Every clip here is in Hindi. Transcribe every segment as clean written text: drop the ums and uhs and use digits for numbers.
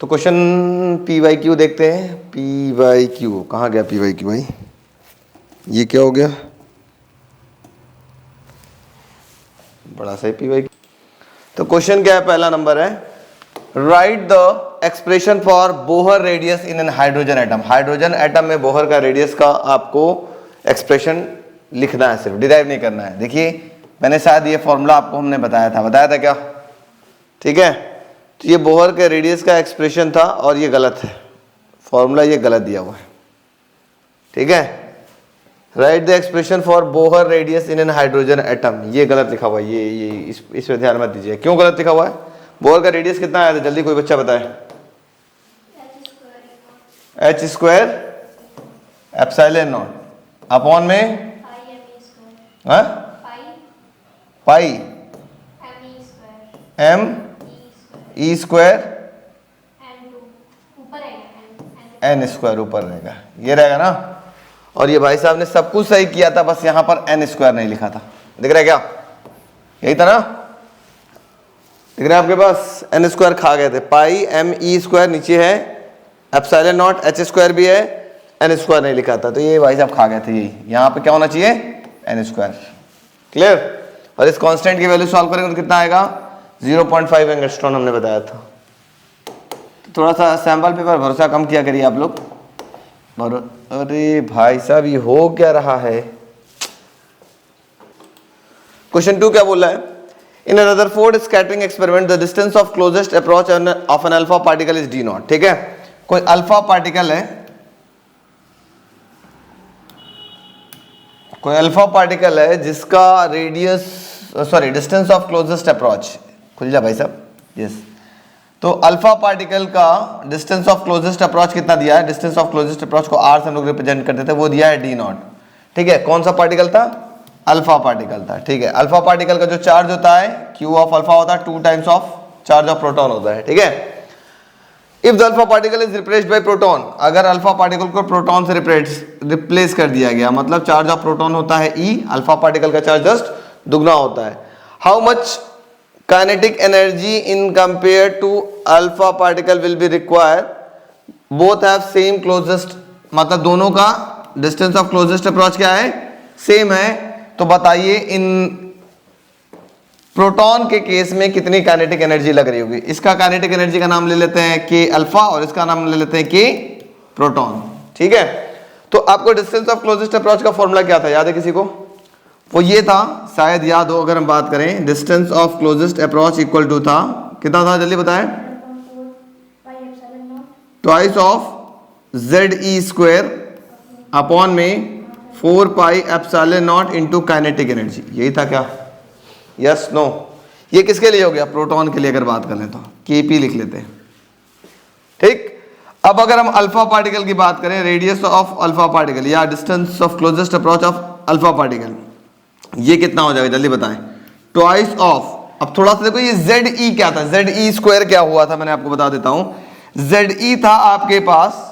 तो क्वेश्चन PYQ देखते हैं। PYQ कहाँ गया PYQ भाई, ये क्या हो गया, बड़ा सही PYQ। तो क्वेश्चन क्या है, पहला नंबर है right the expression for Bohr radius in an hydrogen atom. Hydrogen atom में बोहर का रेडियस का आपको एक्सप्रेशन लिखना है, सिर्फ डिराइव नहीं करना है। देखिए मैंने शायद ये फॉर्मूला आपको हमने बताया था क्या, ठीक है। तो ये बोहर के रेडियस का एक्सप्रेशन था और ये गलत है, फॉर्मूला ये गलत दिया हुआ है, ठीक है। Right the expression for Bohr radius in an hydrogen atom, ये गलत लिखा हुआ है, ये इस पे ध्यान मत दीजिए। क्यों गलत लिखा हुआ है, बोहर का रेडियस कितना आया था, जल्दी कोई बच्चा बताए। h² एप्सिलॉन नॉट अपॉन में पाई m e square n square ऊपर रहेगा, ये रहेगा ना। और ये भाई साहब ने सब कुछ सही किया था, बस यहां पर n स्क्वायर नहीं लिखा था, दिख रहा है क्या, यही था ना, दिख रहा है आपके पास, n स्क्वायर खा गए थे। पाई m e स्क्वायर नीचे है, एप्सिलॉन नॉट h स्क्वायर भी है, n स्क्वायर नहीं लिखा था, तो ये भाई साहब खा गए थे। यही यहाँ पे क्या होना चाहिए, n स्क्वायर, क्लियर। और इस कांस्टेंट की वैल्यू सॉल्व करेंगे तो कितना आएगा, 0.5 एंगस्ट्रॉन हमने बताया था। तो थोड़ा सा सैंपल पेपर भरोसा कम किया करिए आप लोग। अरे भाई साहब ये हो क्या रहा है। क्वेश्चन 2 क्या बोला है, in Rutherford scattering experiment the distance of closest approach of an alpha particle is d not, ठीक है। कोई अल्फा पार्टिकल है, कोई अल्फा पार्टिकल है जिसका radius distance of closest approach, खुल जा भाई साहब, यस। तो अल्फा पार्टिकल का डिस्टेंस ऑफ क्लोजेस्ट अप्रोच कितना दिया है, डिस्टेंस ऑफ क्लोजेस्ट अप्रोच को r से हम लोग रिप्रेजेंट करते थे, वो दिया है d नॉट, ठीक है। कौन सा पार्टिकल था, अल्फा पार्टिकल था, ठीक है। अल्फा पार्टिकल का जो चार्ज होता है q ऑफ अल्फा होता है 2 times of charge of proton होता है, ठीक है। If the alpha particle is replaced by proton, अगर अल्फा पार्टिकल को प्रोटॉन से रिप्लेस कर दिया गया, मतलब चार्ज ऑफ प्रोटॉन होता है e, अल्फा पार्टिकल का चार्ज जस्ट दुगना होता है। How much kinetic energy in compare to alpha particle will be required, both have same closest, मतलब दोनों का डिस्टेंस ऑफ क्लोजेस्ट अप्रोच क्या है, सेम है। तो बताइए इन प्रोटॉन के केस में कितनी काइनेटिक एनर्जी लग रही होगी। इसका काइनेटिक एनर्जी का नाम ले लेते हैं k अल्फा और इसका नाम ले लेते हैं k प्रोटॉन, ठीक है। तो आपको डिस्टेंस ऑफ क्लोजेस्ट अप्रोच का फॉर्मूला क्या था, याद है किसी को, वो ये था, शायद याद हो अगर हम बात करें। Distance of closest approach equal to था, कितना था जल्दी बताएं, twice of ZE square upon में 4 pi epsilon nought into kinetic energy, यही था क्या, यस नो। ये किसके लिए हो गया, प्रोटॉन के लिए अगर बात कर लें तो Kp लिख लेते हैं, ठीक। अब अगर हम अल्फा पार्टिकल की बात करें, रेडियस ऑफ अल्फा पार्टिकल या distance of closest approach of alpha particle, ये कितना हो जाएगा जल्दी बताएं, ट्वाइस ऑफ, अब थोड़ा सा देखो ये ZE क्या था, ZE स्क्वायर क्या हुआ था, मैंने आपको बता देता हूं। ZE था आपके पास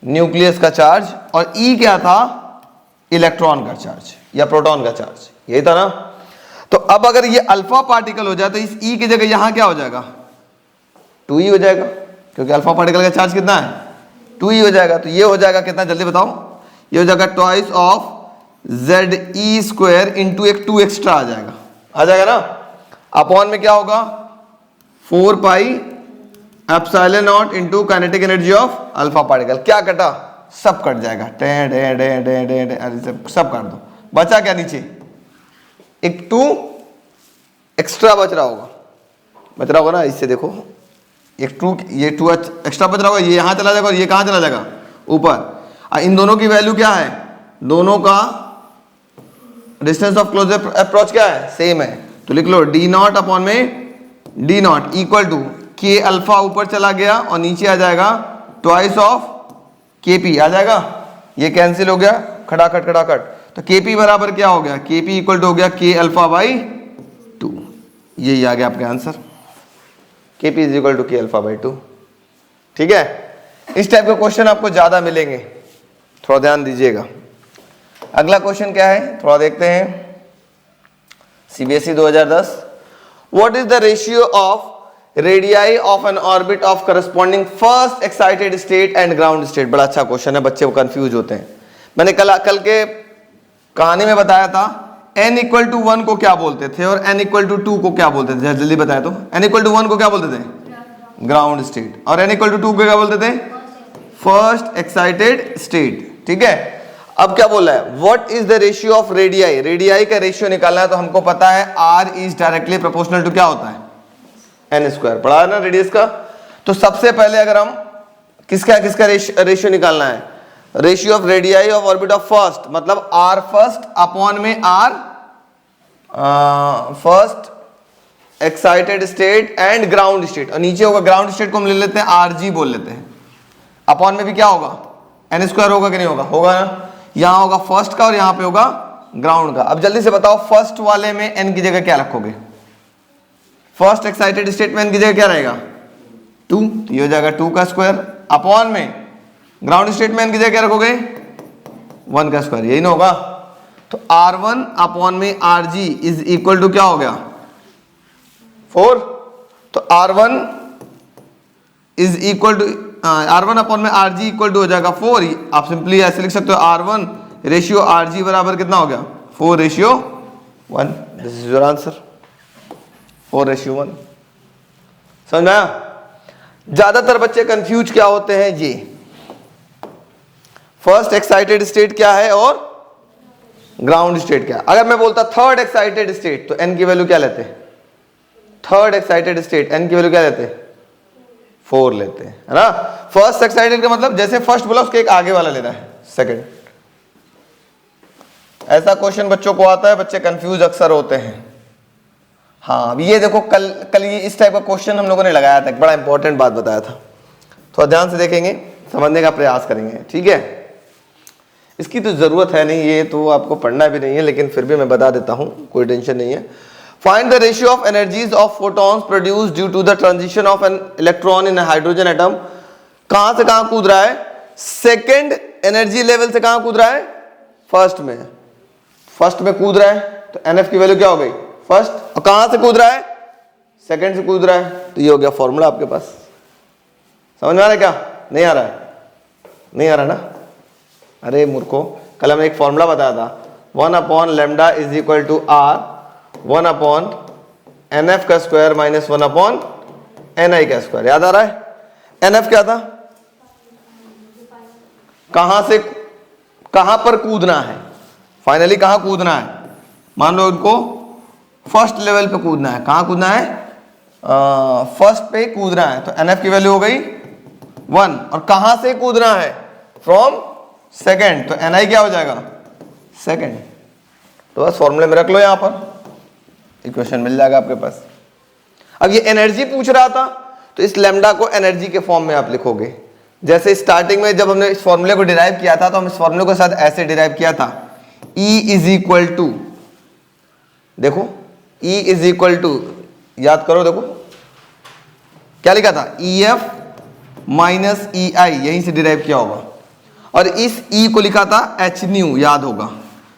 न्यूक्लियस का चार्ज और E क्या था, इलेक्ट्रॉन का चार्ज या प्रोटॉन का चार्ज, यही था ना। तो अब अगर ये अल्फा पार्टिकल हो जाए तो इस E की जगह यहां क्या हो जाएगा, 2E हो जाएगा, क्योंकि अल्फा पार्टिकल का चार्ज कितना है, 2E हो जाएगा। तो ये हो जाएगा कितना जल्दी बताओ, ये हो जाएगा twice of ZE square into एक 2 एक्स्ट्रा आ जाएगा ना, अपॉन में क्या होगा 4 pi epsilon not into kinetic energy of alpha particle. क्या कटा, सब कट जाएगा, सब काट दो, बचा क्या नीचे, एक 2 एक्स्ट्रा बच रहा होगा ना, इससे देखो एक 2, ये 2 एक्स्ट्रा बच रहा होगा, ये यहां चला जाएगा और ये कहां चला जाएगा, ऊपर। इन दोनों की वैल्यू क्या है, दोनों का डिस्टेंस ऑफ क्लोजेस्ट अप्रोच क्या है, सेम है। तो लिख लो d नॉट अपॉन में d nought equal to k alpha ऊपर चला गया और नीचे आ जाएगा ट्वाइस ऑफ kp आ जाएगा, ये कैंसिल हो गया, खटाखट। तो kp बराबर क्या हो गया, kp इक्वल टू हो गया k अल्फा बाई 2, यही आ गया आपका answer, kp is equal to k alpha by 2, ठीक है। इस टाइप के क्वेश्चन आपको ज्यादा मिलेंगे, थोड़ा ध्यान दीजिएगा। अगला क्वेश्चन क्या है, थोड़ा देखते हैं। CBSE 2010, what is the ratio of radii of N orbit of corresponding first excited state and ground state. बड़ा अच्छा क्वेश्चन है, बच्चे कंफ्यूज होते हैं। मैंने कल के कहानी में बताया था n इक्वल टू 1 को क्या बोलते थे और n इक्वल टू 2 को क्या बोलते थे, जल्दी बताया तो। n इक्वल टू 1 को क्या बोलते थे, ग्राउंड स्टेट, और n इक्वल टू 2 को क्या बोलते थे, फर्स्ट एक्साइटेड स्टेट। ठीक है, अब क्या बोला है, what is the ratio of radii, radii का रेशियो निकालना है। तो हमको पता है r is directly proportional to क्या होता है, n स्क्वायर, पढ़ा है ना रेडियस का। तो सबसे पहले अगर हम किसका किसका रेशियो निकालना है, ratio of radii of orbit of first, मतलब r फर्स्ट अपॉन में r first excited state and ground state, और नीचे होगा ग्राउंड स्टेट को हम ले लेते हैं rg बोल लेते हैं, अपॉन में भी क्या होगा, n स्क्वायर होगा कि नहीं होगा, होगा ना। यहां होगा फर्स्ट का और यहां पे होगा ग्राउंड का। अब जल्दी से बताओ फर्स्ट वाले में n की जगह क्या रखोगे, फर्स्ट एक्साइटेड स्टेट में n की जगह क्या रहेगा 2, तो ये हो जाएगा 2 का स्क्वायर, अपॉन में ग्राउंड स्टेट में n की जगह क्या रखोगे 1 का स्क्वायर, यही ना होगा। तो r1 अपॉन में rg इज इक्वल टू क्या हो गया 4, तो r1 is equal to r1 upon में rg इक्वल टू हो जाएगा 4। आप सिंपली ऐसे लिख सकते हो r1 रेशियो rg बराबर कितना हो गया 4 ratio 1। This is your answer, 4 ratio 1। समझ में आया। ज्यादातर बच्चे कंफ्यूज क्या होते हैं, ये फर्स्ट एक्साइटेड स्टेट क्या है और ग्राउंड स्टेट क्या है। अगर मैं बोलता थर्ड एक्साइटेड स्टेट तो n की वैल्यू क्या लेते हैं, थर्ड एक्साइटेड स्टेट n की वैल्यू क्या लेते हैं 4 लेते हैं, है ना। फर्स्ट एक्साइटेड का मतलब जैसे फर्स्ट बोला उसके एक आगे वाला लेना है सेकंड। ऐसा क्वेश्चन बच्चों को आता है, बच्चे कंफ्यूज अक्सर होते हैं। हाँ ये देखो कल ये इस टाइप का क्वेश्चन हम लोगों ने लगाया था, एक बड़ा इंपॉर्टेंट बात बताया था, थोड़ा ध्यान से देखेंगे, समझने का प्रयास करेंगे। ठीक है, इसकी तो जरूरत है नहीं, ये तो आपको पढ़ना भी नहीं है, लेकिन फिर भी मैं बता देता हूं, कोई टेंशन नहीं है। Find the ratio of energies of photons produced due to the transition of an electron in hydrogen atom. कहां से कहां कूद रहा है, सेकेंड एनर्जी लेवल से कहां कूद रहा है, फर्स्ट में कूद रहा है, तो एनएफ की वैल्यू क्या हो गई फर्स्ट, और कहां से कूद रहा है सेकेंड से कूद रहा है, तो ये हो गया फॉर्मूला आपके पास। समझ में आ रहा है क्या, नहीं आ रहा है, नहीं आ रहा ना। अरे मूर्खो, कल हमने एक फॉर्मूला बताया था, 1 upon lambda is equal to r 1 upon nf का स्क्वायर माइनस 1 अपॉन ni का स्क्वायर। याद आ रहा है, nf क्या था, कहां से कहां पर कूदना है, फाइनली कहां कूदना है। मान लो इनको फर्स्ट लेवल पे कूदना है, कहां कूदना है फर्स्ट पे कूदना है, तो nf की वैल्यू हो गई 1, और कहां से कूदना है फ्रॉम सेकेंड, तो ni क्या हो जाएगा सेकेंड। तो बस फॉर्मूले में रख लो, यहां पर इक्वेशन मिल जाएगा आपके पास। अब ये एनर्जी पूछ रहा था, तो इस लैम्डा को एनर्जी के फॉर्म में आप लिखोगे। जैसे स्टार्टिंग में जब हमने इस फॉर्मूले को डिराइव किया था, तो हम इस फॉर्मूले के साथ ऐसे डिराइव किया था, E इज इक्वल टू, देखो E इज इक्वल टू, याद करो, देखो क्या लिखा था, EF माइनस EI, यहीं से डिराइव किया होगा, और इस E को लिखा था h न्यू, याद होगा।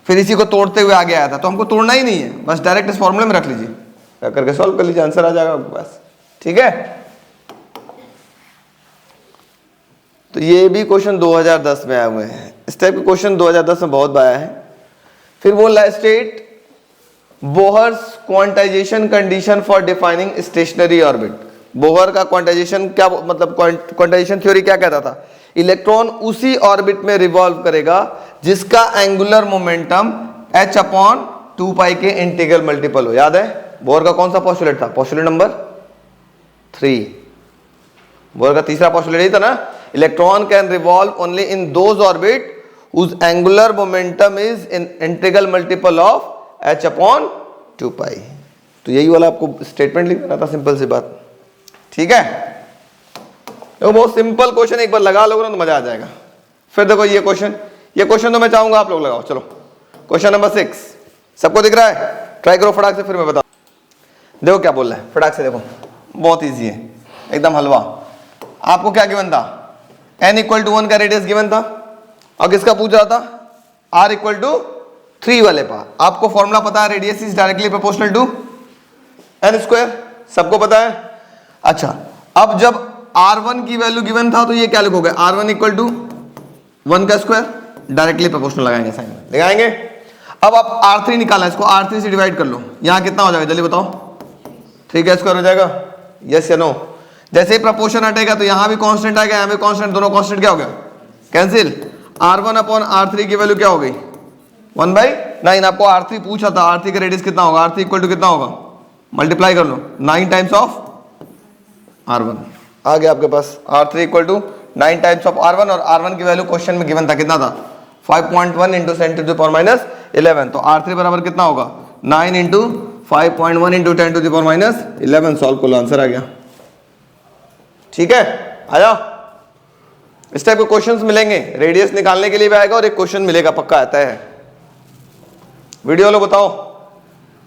फिर इसी को तोड़ते हुए आगे आया था, तो हमको तोड़ना ही नहीं है, बस डायरेक्ट इस फॉर्मूले में रख लीजिए, क्या करके सॉल्व कर लीजिए, आंसर आ जाएगा आपके पास। ठीक है, तो ये भी क्वेश्चन 2010 में आए हुए हैं, इस टाइप के क्वेश्चन 2010 में बहुत आया है। फिर बोल रहा है state Bohr's quantization condition for defining stationery orbit. Bohr का क्वांटाइजेशन क्या मतलब, क्वांटाइजेशन थ्योरी क्या कहता था, इलेक्ट्रॉन उसी ऑर्बिट में रिवॉल्व करेगा जिसका एंगुलर मोमेंटम h अपॉन 2 पाई के इंटीग्रल मल्टीपल हो। याद है बोहर का कौन सा पोस्टुलेट था, पोस्टुलेट नंबर 3, बोहर का तीसरा पोस्टुलेट यही था ना, electron can revolve only in those orbit whose angular momentum is in integral multiple of h upon 2 पाई। तो यही वाला आपको स्टेटमेंट लिख देना था, सिंपल सी बात। ठीक है, देखो बहुत सिंपल क्वेश्चन, एक बार लगा लोगे ना तो मजा आ जाएगा। फिर देखो ये क्वेश्चन तो मैं चाहूंगा आप लोग लगाओ। चलो क्वेश्चन नंबर 6, सबको दिख रहा है, ट्राई करो फटाक से, फिर मैं बताऊं। देखो क्या बोल रहा है फटाक से, देखो बहुत इजी है, एकदम हलवा। आपको क्या गिवन था, n इक्वल टू 1 का रेडियस गिवन था, और किसका पूछ रहा था, r इक्वल टू 3 वाले पा। आपको फॉर्मूला पता है, radius is directly proportional to n square, सबको पता है। अच्छा, अब जब R1 की वैल्यू गिवन था तो ये क्या लिखोगे, R1 इक्वल टू 1 का स्क्वायर, डायरेक्टली प्रोपोर्शनल लगाएंगे साइन में, लगाएंगे। अब आप R3 निकाला, इसको R3 से डिवाइड कर लो, यहां कितना हो जाएगा जल्दी बताओ, 3 का स्क्वायर हो जाएगा, यस या नो। जैसे ही प्रपोर्शन हटेगा तो यहां भी कांस्टेंट आएगा, यहां भी कांस्टेंट, दोनों कांस्टेंट क्या हो गया, कैंसिल। R1 अपॉन R3 की वैल्यू क्या हो गई, 1/9। आपको R3 पूछा था, R3 का रेडियस कितना होगा, R3 इक्वल टू कितना होगा, मल्टीप्लाई कर लो 9 टाइम्स ऑफ R1, आ गया आपके पास R3 equal to 9 times of R1, और R1 की वैल्यू क्वेश्चन में गिवन था, कितना था 5.1 इंटू 10⁻11। तो R3 बराबर कितना होगा, 9 इंटू 5.1 इंटू 10⁻11, सॉल्व कर लो, आंसर आ गया। ठीक है, आया। इस टाइप के क्वेश्चंस मिलेंगे, रेडियस निकालने के लिए भी आएगा और एक क्वेश्चन मिलेगा, पक्का आता है। वीडियो लो, बताओ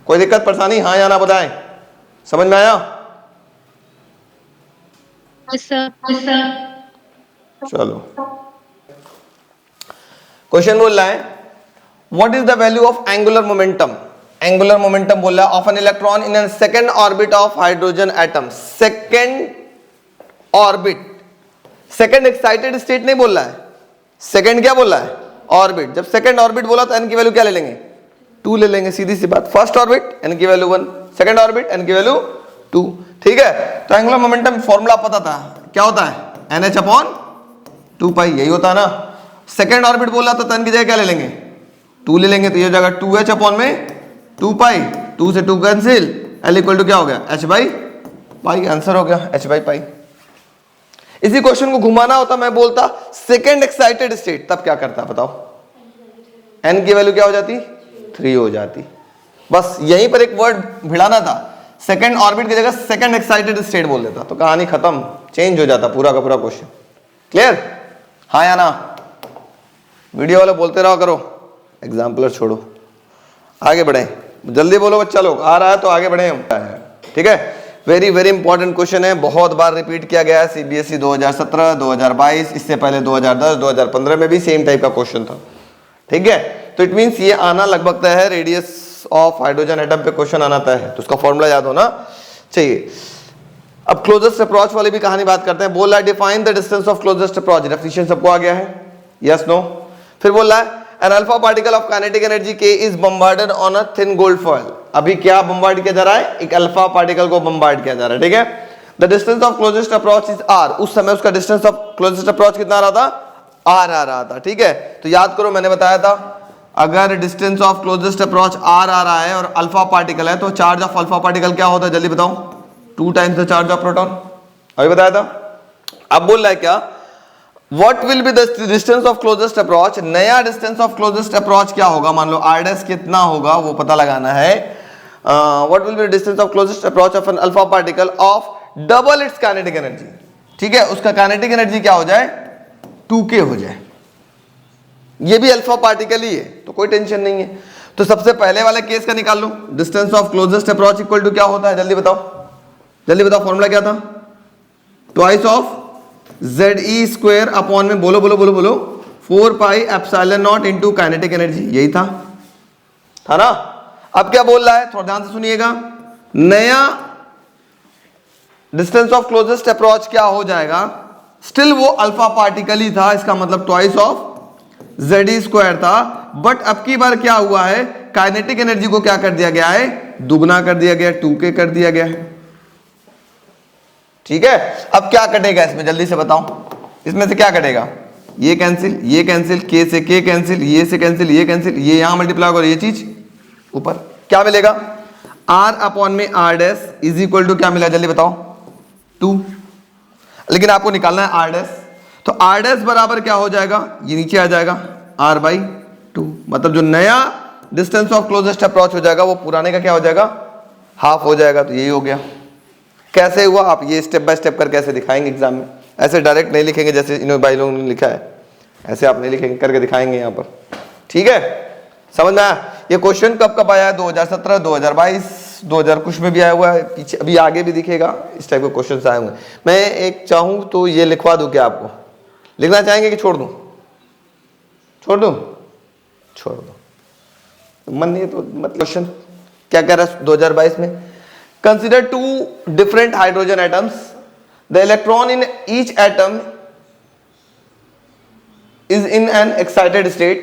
कोई दिक्कत परेशानी, हाँ या ना बताएं, समझ में आया। चलो, क्वेश्चन बोल रहा है what is the value of angular momentum, angular momentum बोल रहा है of an electron in second orbit of hydrogen atom, second orbit, second excited state नहीं बोल रहा है, सेकेंड क्या बोल रहा है, ऑर्बिट। जब सेकेंड ऑर्बिट बोला तो एन की वैल्यू क्या ले लेंगे, 2 ले लेंगे, सीधी सी बात। फर्स्ट ऑर्बिट एन की वैल्यू 1, सेकेंड ऑर्बिट एन की वैल्यू 2, ठीक है। तो एंगुलर मोमेंटम फॉर्मूला पता था, क्या होता है, NH अपॉन 2 पाई, यही होता है ना। सेकेंड ऑर्बिट बोला तो एन की जगह क्या ले लेंगे, 2 ले लेंगे, तो ये जगह 2H अपॉन में 2 पाई, 2 से 2 कैंसिल, L इक्वल टू क्या हो गया, H बाई पाई, आंसर हो गया H बाई पाई। इसी क्वेश्चन को घुमाना होता, मैं बोलता सेकेंड एक्साइटेड स्टेट, तब क्या करता बताओ, N की वैल्यू क्या हो जाती, 3 हो जाती। बस यहीं पर एक वर्ड भिड़ाना था, सेकेंड ऑर्बिट की जगह सेकेंड एक्साइटेड स्टेट बोल देता तो कहानी खत्म, चेंज हो जाता पूरा का पूरा क्वेश्चन। क्लियर, हाँ या ना। वीडियो वाले बोलते रहो करो, एग्जाम्पलर छोड़ो, आगे बढ़े, जल्दी बोलो बच्चा लोग, आ रहा है तो आगे बढ़े हम, ठीक है। वेरी वेरी इंपॉर्टेंट क्वेश्चन है, बहुत बार रिपीट किया गया है, CBSE 2017, 2022, इससे पहले 2010, 2015 में भी सेम टाइप का क्वेश्चन था, ठीक है। तो इट मींस ये आना लगभग तय है, रेडियस ऑफ हाइड्रोजन एटम पे क्वेश्चन आना तय है, तो उसका फॉर्मूला याद होना चाहिए। अब क्लोजेस्ट अप्रोच वाली भी कहानी बात करते हैं। बोल रहा है define the distance of closest approach, definition सबको आ गया है, यस नो। फिर बोल रहा है an alpha particle of kinetic energy K is bombarded on a thin gold foil. अभी क्या बम्बार्ड किया जा रहा है, एक अल्फा पार्टिकल को बम्बार्ड किया जा रहा है, ठीक है। The distance of closest approach is R, उस समय उसका डिस्टेंस ऑफ क्लोजेस्ट अप्रोच कितना आ रहा था, R आ रहा था, ठीक है। तो याद करो मैंने बताया था, अगर distance of closest approach R आ रहा है और अल्फा पार्टिकल है, तो चार्ज ऑफ अल्फा पार्टिकल क्या होता है जल्दी बताओ, 2 times the charge of proton, अभी बताया था। अब बोल रहा है क्या, what will be the distance of closest approach, नया डिस्टेंस ऑफ क्लोजेस्ट अप्रोच क्या होगा, मान लो R' कितना होगा वो पता लगाना है। What will be the distance of closest approach of an alpha particle of double its kinetic energy, ठीक है, उसका काइनेटिक एनर्जी क्या हो जाए, 2K हो जाए, ये भी अल्फा पार्टिकल ही है तो कोई टेंशन नहीं है। तो सबसे पहले वाले केस का निकाल लो, distance of closest approach equal to क्या होता है जल्दी बताओ, जल्दी बताओ, फॉर्मूला क्या था, twice of ZE square upon में बोलो बोलो बोलो बोलो 4 pi epsilon nought into kinetic energy, यही था ना। अब क्या बोल रहा है, थोड़ा ध्यान से सुनिएगा, नया डिस्टेंस ऑफ क्लोजेस्ट अप्रोच क्या हो जाएगा, स्टिल वो अल्फा पार्टिकल ही था, इसका मतलब ट्वाइस ऑफ ZE स्क्वायर था, बट अब की बार क्या हुआ है, काइनेटिक एनर्जी को क्या कर दिया गया है, दुगना कर दिया गया, 2K कर दिया गया है, ठीक है। अब क्या कटेगा इसमें जल्दी से बताओ, इसमें से क्या कटेगा, ये कैंसिल, ये कैंसिल, K से K कैंसिल, ये से कैंसिल, ये कैंसिल, ये यहां मल्टीप्लाई करो, ये चीज ऊपर क्या मिलेगा, R अपॉन में R' इज इक्वल टू क्या मिला जल्दी बताओ, 2। लेकिन आपको निकालना है R', तो R' बराबर क्या हो जाएगा, ये नीचे आ जाएगा R/2, मतलब जो नया डिस्टेंस ऑफ क्लोजेस्ट अप्रोच हो जाएगा वो पुराने का क्या हो जाएगा, हाफ हो जाएगा। तो यही हो गया। कैसे हुआ, आप ये स्टेप बाय स्टेप करके ऐसे दिखाएंगे एग्जाम में, ऐसे डायरेक्ट नहीं लिखेंगे जैसे इन भाई लोगों ने लिखा है, ऐसे आप नहीं लिखेंगे, करके दिखाएंगे यहाँ पर, ठीक है। समझ में आया। ये क्वेश्चन कब कब आया है, 2017, 2022, 2000 कुछ में भी आया हुआ है, पीछे अभी आगे भी दिखेगा, इस टाइप के क्वेश्चन आए हुए हैं। मैं एक चाहूँ तो ये लिखवा दूँ क्या, आपको लिखना चाहेंगे कि छोड़ दूँ, छोड़ दूँ, छोड़ दो, मन नहीं है तो मतलब क्वेश्चन क्या कह रहा है 2022 में, consider two different hydrogen atoms, the electron in each atom is in an excited state.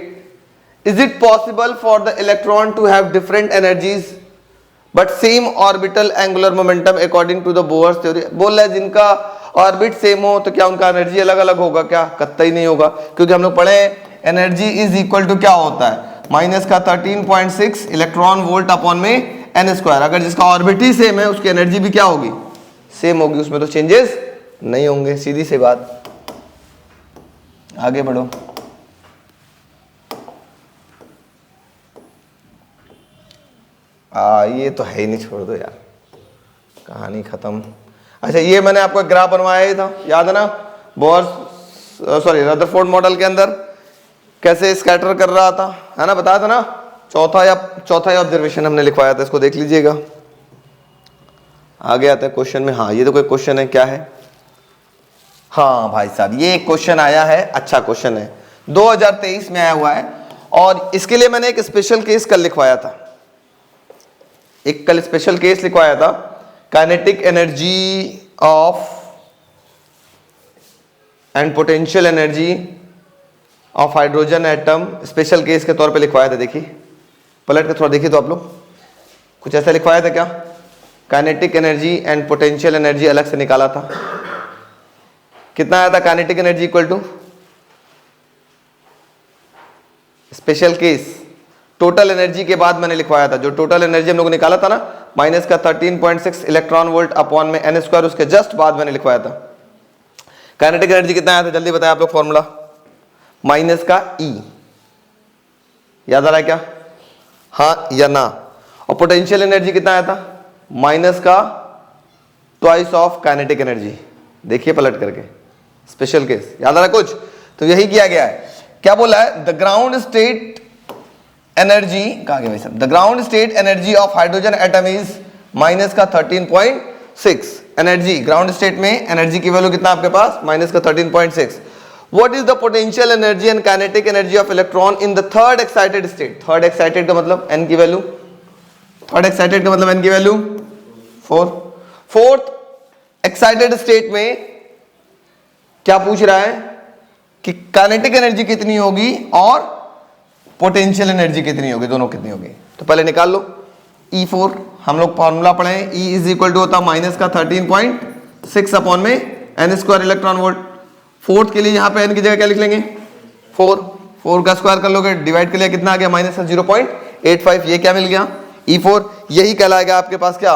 Is it possible for the electron to have different energies but same orbital angular momentum according to the Bohr's theory? बोल रहा है जिनका ऑर्बिट सेम हो तो क्या उनका एनर्जी अलग अलग होगा? क्या कतई नहीं होगा, क्योंकि हम लोग पढ़े एनर्जी इज इक्वल टू क्या होता है, माइनस का 13.6 इलेक्ट्रॉन वोल्ट अपॉन में एन स्क्वायर। अगर जिसका ऑर्बिट ही सेम है उसकी एनर्जी भी क्या होगी, सेम होगी, उसमें तो चेंजेस नहीं होंगे, सीधी सी बात। आगे बढ़ो। ये तो है ही नहीं, छोड़ दो यार, कहानी खत्म। अच्छा, ये मैंने आपको एक ग्राफ बनवाया ही था, याद है ना, रदरफोर्ड मॉडल के अंदर कैसे स्कैटर कर रहा था, है ना, बताया था ना। चौथा ही ऑब्जर्वेशन हमने लिखवाया था, इसको देख लीजिएगा। आगे आता है क्वेश्चन में। हाँ, ये तो कोई क्वेश्चन है, क्या है? हाँ भाई साहब, ये एक क्वेश्चन आया है, अच्छा क्वेश्चन है, 2023 में आया हुआ है, और इसके लिए मैंने एक स्पेशल केस कल लिखवाया था, कल स्पेशल केस लिखवाया था, kinetic energy of and potential energy of hydrogen atom, special case के तौर पे लिखवाया था। देखिए, पलट के थोड़ा देखिए तो आप लोग, कुछ ऐसा लिखवाया था क्या? Kinetic energy and potential energy अलग से निकाला था। कितना आया था kinetic energy equal to? Special case total energy के बाद मैंने लिखवाया था, जो टोटल एनर्जी हम लोग निकाला था ना, माइनस का 13.6 इलेक्ट्रॉन वोल्ट अपॉन में एन स्क्वायर, उसके जस्ट बाद मैंने लिखवाया था। काइनेटिक एनर्जी कितना आया था, जल्दी बताया आप लोग फॉर्मूला, माइनस का ई, याद आ रहा है क्या? हाँ या ना? और पोटेंशियल एनर्जी कितना आया था, माइनस का ट्वाइस ऑफ काइनेटिक एनर्जी। देखिए पलट करके, स्पेशल केस, याद आ रहा कुछ? तो यही किया गया है। क्या बोला है? द ग्राउंड स्टेट एनर्जी, कहा गया भाई साहब, the ground state energy of hydrogen atom is minus का 13.6। एनर्जी ग्राउंड स्टेट में एनर्जी की वैल्यू कितना आपके पास, माइनस का 13.6। What is the potential energy and kinetic energy of electron in the third excited state? Third excited का मतलब एन की वैल्यू, थर्ड एक्साइटेड का मतलब एन की वैल्यू 4। फोर्थ एक्साइटेड स्टेट में क्या पूछ रहा है कि काइनेटिक एनर्जी कितनी होगी और पोटेंशियल एनर्जी कितनी होगी, दोनों कितनी होगी। तो पहले निकाल लो E4, हम लोग फॉर्मूला पढ़े, E इज इक्वल टू होता माइनस का 13.6 अपॉन में n square electron volt. Fourth के लिए यहाँ पे एन की जगह क्या लिख लेंगे, 4 का स्क्वायर कर लोगे, डिवाइड कर लिया, कितना आ गया, माइनस का 0.85। ये क्या मिल गया, E4। यही कहलाएगा आपके पास क्या।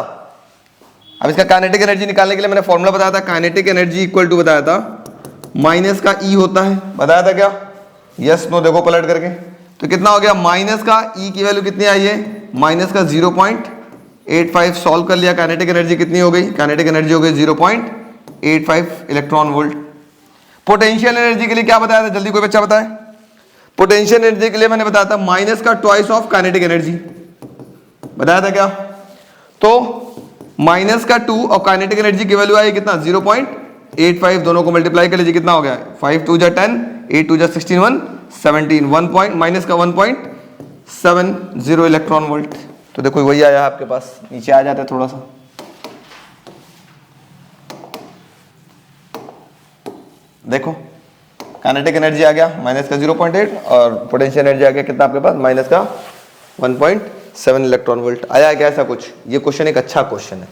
अब इसका काइनेटिक एनर्जी निकालने के लिए मैंने फॉर्मूला बताया था, काइनेटिक एनर्जी इक्वल टू बताया था माइनस का E होता है, बताया था क्या? यस नो, देखो पलट करके, तो कितना हो गया, माइनस का E की वैल्यू कितनी आई है, माइनस का 0.85। सॉल्व कर लिया, काइनेटिक एनर्जी कितनी हो गई, काइनेटिक एनर्जी हो गई 0.85 इलेक्ट्रॉन वोल्ट। पोटेंशियल एनर्जी के लिए क्या बताया था, जल्दी कोई बच्चा बताए? पोटेंशियल एनर्जी के लिए मैंने बताया था माइनस का ट्वाइस ऑफ काइनेटिक एनर्जी, बताया था क्या? तो माइनस का 2 और काइनेटिक एनर्जी की वैल्यू आई कितना, 0.85। दोनों को मल्टीप्लाई कर लीजिए, कितना हो गया, 5 2 जा 10, 8 2 जा 16, 17, 1 पॉइंट माइनस का 1.70 इलेक्ट्रॉन वोल्ट। तो देखो वही आया आपके पास, नीचे आ जाता है थोड़ा सा, देखो काइनेटिक एनर्जी आ गया माइनस का 0.8 और पोटेंशियल एनर्जी आ गया कितना आपके पास, माइनस का 1.7 इलेक्ट्रॉन वोल्ट। आया क्या ऐसा कुछ? ये क्वेश्चन एक अच्छा क्वेश्चन है,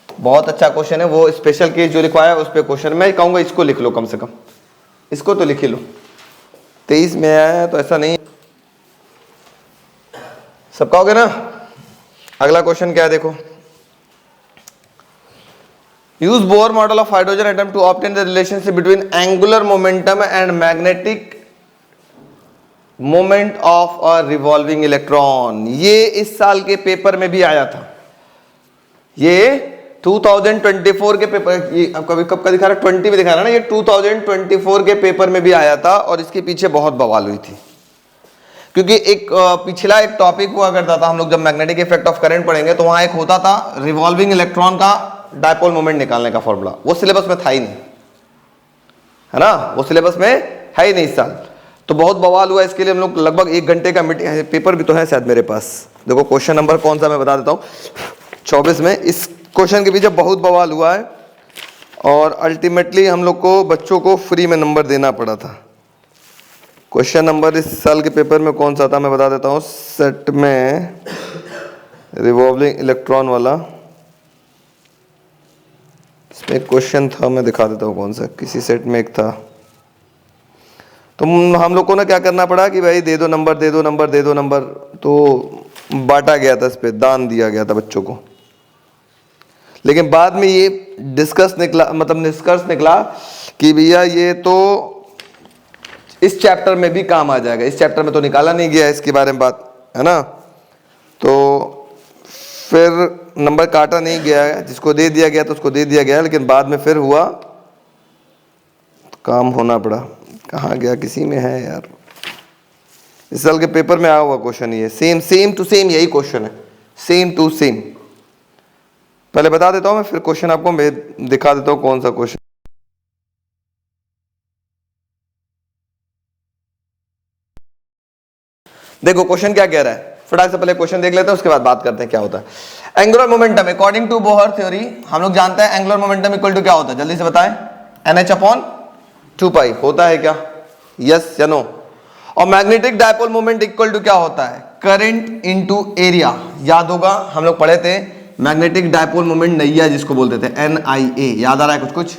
बहुत अच्छा क्वेश्चन है। वो स्पेशल केस जो लिखवाया उस पर क्वेश्चन, मैं कहूँगा इसको लिख लो, कम से कम इसको तो लिख ही लो। 23 में आया है तो ऐसा नहीं, सब कहोगे ना। अगला क्वेश्चन क्या है, देखो, use Bohr model of hydrogen atom to obtain the relationship between angular momentum and magnetic moment of a revolving electron। ये इस साल के पेपर में भी आया था, ये 2024 के पेपर, ये कभी कब का दिखा रहा है, 20 में दिखा रहा है ना, ये 2024 के पेपर में भी आया था और इसके पीछे बहुत बवाल हुई थी, क्योंकि एक पिछला एक टॉपिक हुआ करता था, हम लोग जब मैग्नेटिक इफेक्ट ऑफ करंट पढ़ेंगे तो वहां एक होता था रिवॉल्विंग इलेक्ट्रॉन का डायपोल मोमेंट निकालने का फॉर्मूला, वो सिलेबस में था ही नहीं, है ना, वो सिलेबस में है ही नहीं इस साल। तो बहुत बवाल हुआ, इसके लिए हम लोग लगभग 1 घंटे का मीटिंग, पेपर भी तो है शायद मेरे पास, देखो क्वेश्चन नंबर कौन सा मैं बता देता हूँ, 24 में इस क्वेश्चन के पीछे बहुत बवाल हुआ है और अल्टीमेटली हम लोग को बच्चों को फ्री में नंबर देना पड़ा था। क्वेश्चन नंबर इस साल के पेपर में कौन सा था मैं बता देता हूँ। सेट में रिवॉल्विंग इलेक्ट्रॉन वाला इसमें एक क्वेश्चन था, मैं दिखा देता हूँ कौन सा, किसी सेट में एक था। तो हम लोग को ना क्या करना पड़ा कि भाई दे दो नंबर, दे दो नंबर, दे दो नंबर, तो बांटा गया था, इस पे दान दिया गया था बच्चों को। लेकिन बाद में ये डिस्कस निकला, मतलब निष्कर्ष निकला कि भैया ये तो इस चैप्टर में भी काम आ जाएगा। इस चैप्टर में तो निकाला नहीं गया इसके बारे में बात, है ना, तो फिर नंबर काटा नहीं गया है, जिसको दे दिया गया तो उसको दे दिया गया, लेकिन बाद में फिर हुआ तो काम होना पड़ा। कहाँ गया, किसी में है यार, इस साल के पेपर में आया हुआ क्वेश्चन ये, सेम टू सेम यही क्वेश्चन है, सेम टू सेम। पहले बता देता हूं मैं, फिर क्वेश्चन आपको मैं दिखा देता हूं कौन सा क्वेश्चन। देखो क्वेश्चन क्या कह रहा है, फटाक से पहले क्वेश्चन देख लेते हैं, उसके बाद बात करते हैं क्या होता है। Angular momentum according to Bohr theory, हम लोग जानते हैं एंगुलर मोमेंटम इक्वल टू क्या होता है, जल्दी से बताएं। NH/2π होता है क्या, यस या नो। और magnetic dipole moment equal to क्या होता है, करंट इनटू एरिया। याद होगा हम लोग पढ़े थे मैग्नेटिक डायपोल मोमेंट नैया जिसको बोलते थे, NIA, याद आ रहा है कुछ।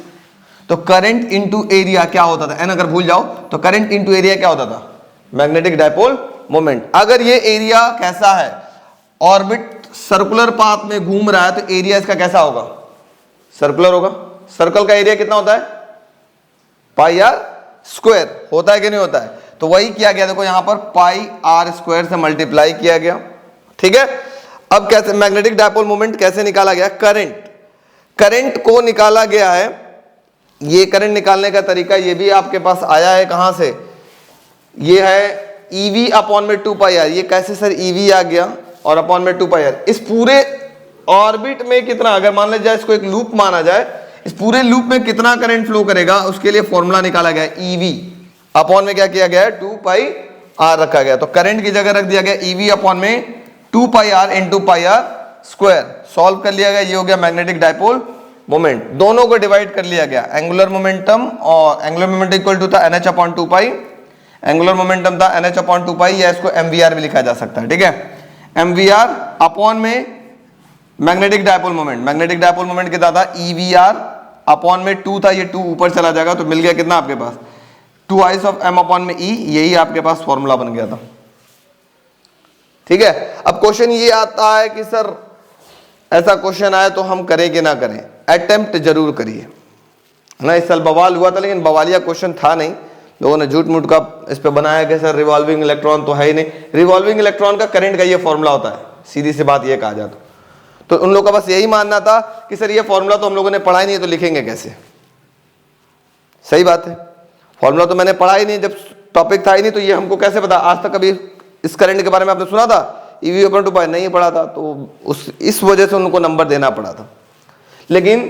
तो करंट इनटू एरिया क्या होता था, एन अगर भूल जाओ तो करंट इनटू एरिया क्या होता था, मैग्नेटिक डायपोल मोमेंट। अगर ये एरिया कैसा है, ऑर्बिट सर्कुलर पाथ में घूम रहा है, तो एरिया इसका कैसा होगा, सर्कुलर होगा। सर्कल का एरिया कितना होता है, पाई आर स्क्वायर, होता है कि नहीं होता है। तो वही किया गया, देखो यहां पर पाई आर स्क्वायर से मल्टीप्लाई किया गया, ठीक है। अब कैसे मैग्नेटिक डायपोल मोमेंट कैसे निकाला गया, करंट को निकाला गया है। ये करंट निकालने का तरीका ये भी आपके पास आया है, कहां से, ये है EV अपॉन में 2πr। ये कैसे सर EV आ गया और अपॉन में 2πr, इस पूरे ऑर्बिट में कितना, अगर मान लिया जाए इसको एक लूप माना जाए, इस पूरे लूप में कितना करंट फ्लो करेगा, उसके लिए फॉर्मूला निकाला गया EV अपॉन में क्या किया गया है, 2πr रखा गया। तो करंट की जगह रख दिया गया EV अपॉन में 2πr into πr square. Solve कर लिया गया, ये हो गया मैग्नेटिक डायपोल मोमेंट। दोनों को डिवाइड कर लिया गया, एंगुलर मोमेंटम, और एंगुलर मोमेंटम इक्वल टू था NH/2π, एंगुलर मोमेंटम था NH/2π, या इसको MVR भी लिखा जा सकता है, ठीक है। MVR अपॉन में magnetic dipole moment, magnetic dipole moment कितना था, EVR अपॉन में 2 था, ये 2 ऊपर चला जाएगा, तो मिल गया कितना आपके पास, 2 ऑफ m अपॉन में E, यही आपके पास फॉर्मूला बन गया था, ठीक है। अब क्वेश्चन ये आता है कि सर ऐसा क्वेश्चन आया तो हम करें कि ना करें, अटेम्प्ट जरूर करिए ना। इस साल बवाल हुआ था, लेकिन बवालिया क्वेश्चन था नहीं, लोगों ने झूठ मूठ का इस पे बनाया कि सर रिवॉल्विंग इलेक्ट्रॉन तो है ही नहीं। रिवॉल्विंग इलेक्ट्रॉन का करंट का ये फॉर्मूला होता है, सीधी सी बात ये कहा जाए तो उन लोगों का बस यही मानना था कि सर ये फॉर्मूला तो हम लोगों ने पढ़ा ही नहीं है, तो लिखेंगे कैसे। सही बात है, फॉर्मूला तो मैंने पढ़ा ही नहीं, जब टॉपिक था ही नहीं, तो ये हमको कैसे पता। आज तक कभी इस करंट के बारे में आपने सुना था, EV/2π नहीं पढ़ा था, तो इस वजह से उनको नंबर देना पड़ा था। लेकिन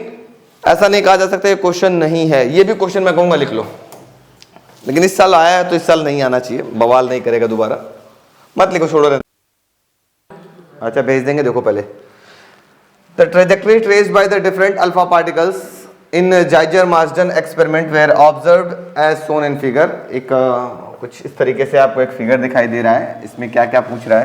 ऐसा नहीं कहा जा सकता ये क्वेश्चन नहीं है, ये भी क्वेश्चन मैं कहूंगा लिख लो, लेकिन इस साल आया है तो इस साल नहीं आना चाहिए, बवाल नहीं करेगा दोबारा, मत लिखो, छोड़ो। अच्छा भेज देंगे, देखो पहले। The trajectory traced by the different alpha particles in Geiger Marsden experiment were observed as shown in figure. एक कुछ इस तरीके से आपको एक फिगर दिखाई दे रहा है, इसमें क्या क्या पूछ रहा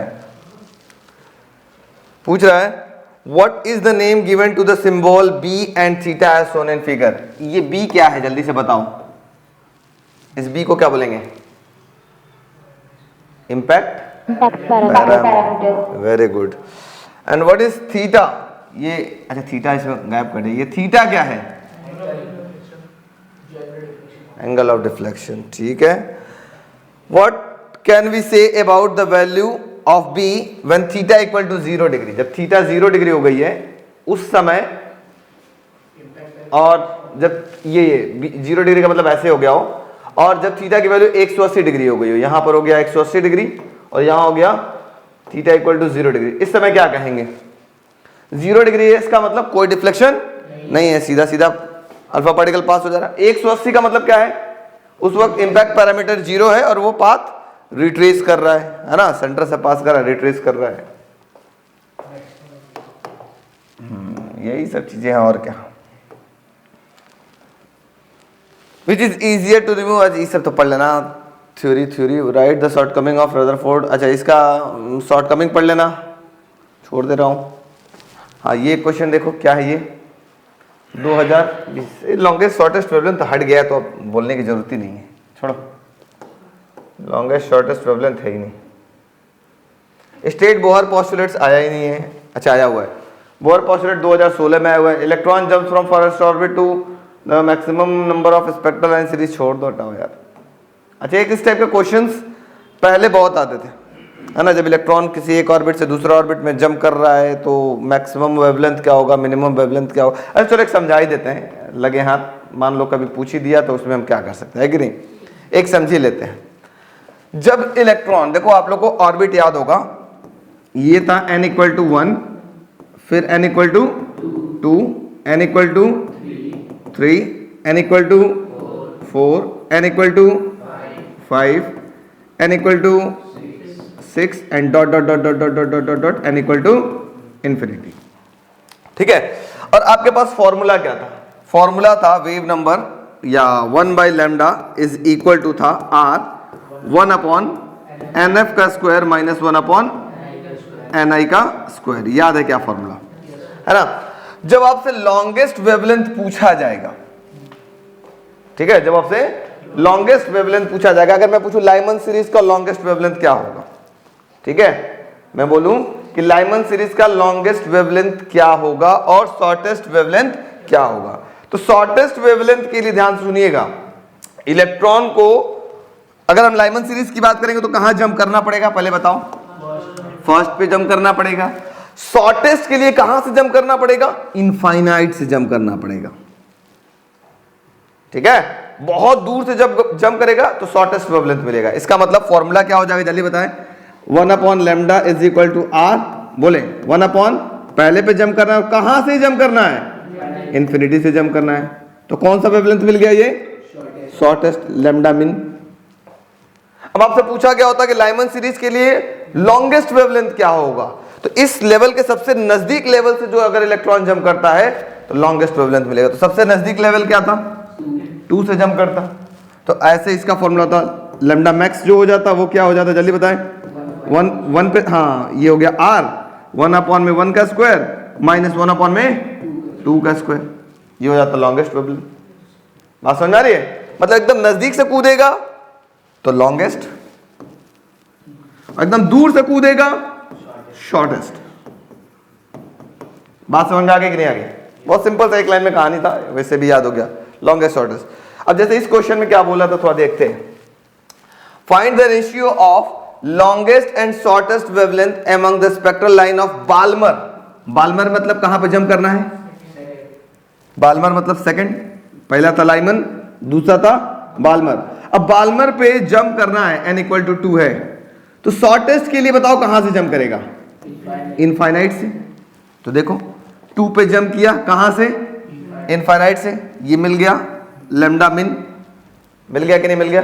है, what is the name given to the symbol B and theta as shown in figure. ये B क्या है, जल्दी से बताओ, इस B को क्या बोलेंगे, impact parameter, very good. And what is theta, ये अच्छा थीटा इसमें गायब कर दे, ये थीटा क्या है, एंगल ऑफ डिफ्लेक्शन, ठीक है। What can we say about the value of B when theta equal to 0 degree. जब थीटा 0 डिग्री हो गई है उस समय, और जब ये 0 डिग्री का मतलब ऐसे हो गया हो, और जब थीटा की वैल्यू 180 डिग्री हो गई हो, यहां पर हो गया 180 डिग्री और यहां हो गया थीटा इक्वल टू 0 डिग्री, इस समय क्या कहेंगे, 0 डिग्री है, इसका मतलब कोई डिफ्लेक्शन नहीं है, सीधा सीधा अल्फा पार्टिकल पास हो जा रहा है। 180 का मतलब क्या है, उस वक्त इंपैक्ट पैरामीटर 0 है और वो पाथ रिट्रेस कर रहा है ना, सेंटर से पास कर रहा है, रिट्रेस कर रहा है। यही सब चीजें हैं और क्या। Which is easier to remove, आज ये सब तो पढ़ लेना, theory write the shortcoming of Rutherford. अच्छा इसका शॉर्टकमिंग पढ़ लेना, छोड़ दे रहा हूँ। हाँ ये क्वेश्चन देखो क्या है, ये 2020 लॉन्गेस्ट शॉर्टेस्ट वेवलेंथ हट गया तो अब बोलने की जरूरत ही नहीं है, छोड़ो। लॉन्गेस्ट शॉर्टेस्ट वेवलेंथ है ही नहीं। स्टेट बोहर पॉस्टुलेट्स आया ही नहीं है, अच्छा आया हुआ है। बोहर पॉस्टुलेट 2016 में आया हुआ है। Electron jumps from first orbit to the maximum number of spectral line series, छोड़ दो हटाओ यार। अच्छा एक इस टाइप के क्वेश्चंस पहले बहुत आते थे, है ना, जब इलेक्ट्रॉन किसी एक ऑर्बिट से दूसरा ऑर्बिट में जंप कर रहा है तो मैक्सिमम वेवलेंथ क्या होगा, मिनिमम वेवलेंथ क्या होगा। अरे चलो एक समझा ही देते हैं, लगे हाथ, मान लो कभी पूछ ही दिया तो उसमें हम क्या कर सकते हैं कि नहीं, एक समझ ही लेते हैं। जब इलेक्ट्रॉन, देखो आप लोग को ऑर्बिट याद होगा, ये था n इक्वल टू 1, फिर n equal to 2, n equal to 3, n equal to 4, n equal to 5, n equal to 6 and dot dot dot dot dot dot dot dot dot n equal to infinity. ठीक है, और आपके पास फॉर्मूला क्या था? फॉर्मूला था वेव नंबर या 1 by lambda is equal to था r 1 अपॉन nf का स्क्वायर माइनस 1 अपॉन ni का स्क्वायर। याद है क्या फॉर्मूला, है ना? जब आपसे लॉन्गेस्ट वेवलेंथ पूछा जाएगा, ठीक है, जब आपसे लॉन्गेस्ट वेवलेंथ पूछा जाएगा, अगर मैं पूछूं लाइमन सीरीज का लॉन्गेस्ट वेवलेंथ क्या होगा, ठीक है, मैं बोलूं कि लाइमन सीरीज का लॉन्गेस्ट वेवलेंथ क्या होगा और शॉर्टेस्ट वेवलेंथ क्या होगा, तो शॉर्टेस्ट वेवलेंथ के लिए ध्यान सुनिएगा, इलेक्ट्रॉन को अगर हम लाइमन सीरीज की बात करेंगे तो कहां जंप करना पड़ेगा, पहले बताओ? फर्स्ट पे जंप करना पड़ेगा। शॉर्टेस्ट के लिए कहां से जंप करना पड़ेगा? इनफाइनाइट से जंप करना पड़ेगा। ठीक है, बहुत दूर से जब जंप करेगा तो शॉर्टेस्ट वेवलेंथ मिलेगा। इसका मतलब फॉर्मूला क्या हो जाएगा, जल्दी बताएं? 1 upon lambda is equal to R, बोले 1 अपॉन, पहले पे जंप करना है, कहां से जंप करना है? इंफिनिटी से जंप करना है। तो कौन सा वेवलेंथ मिल गया? ये शॉर्टेस्ट, लैम्डा मिन। अब आपसे पूछा गया होता कि लाइमन सीरीज के लिए लॉन्गेस्ट वेवलेंथ क्या होगा, तो इस लेवल के सबसे नजदीक लेवल से जो अगर इलेक्ट्रॉन जंप करता है तो लॉन्गेस्ट वेवलेंथ मिलेगा। तो सबसे नजदीक लेवल क्या था? 2 से जंप करता। तो ऐसे इसका फॉर्मूला था, लैम्डा मैक्स जो हो जाता वो क्या हो जाता, जल्दी बताएं? 1 पे, हाँ ये हो गया r, 1 अपॉन में 1 का स्क्वायर माइनस 1 अपॉन में 2 का स्क्वायर, ये हो जाता लॉन्गेस्ट वेवलेंथ। बात समझ आ रही है? मतलब एकदम नजदीक से कूदेगा तो लॉन्गेस्ट, एकदम दूर से कूदेगा शॉर्टेस्ट। बात समझ में आ गई कि नहीं आ गई? बहुत सिंपल सा एक लाइन में कहानी था, वैसे भी याद हो गया, लॉन्गेस्ट शॉर्टेस्ट। अब जैसे इस क्वेश्चन में क्या बोला था थोड़ा देखते हैं। Find the ratio of longest and shortest wavelength among the spectral line of Balmer. Balmer मतलब कहां पे जंप करना है? बाल्मर मतलब सेकंड, पहला था लाइमन, दूसरा था बाल्मर। अब बाल्मर पे जंप करना है, n इक्वल टू 2 है, तो शॉर्टेस्ट के लिए बताओ कहां से जंप करेगा? इनफाइनाइट से। तो देखो 2 पे जंप किया, कहां से? इनफाइनाइट से। ये मिल गया लैम्डा मिन, मिल गया कि नहीं मिल गया?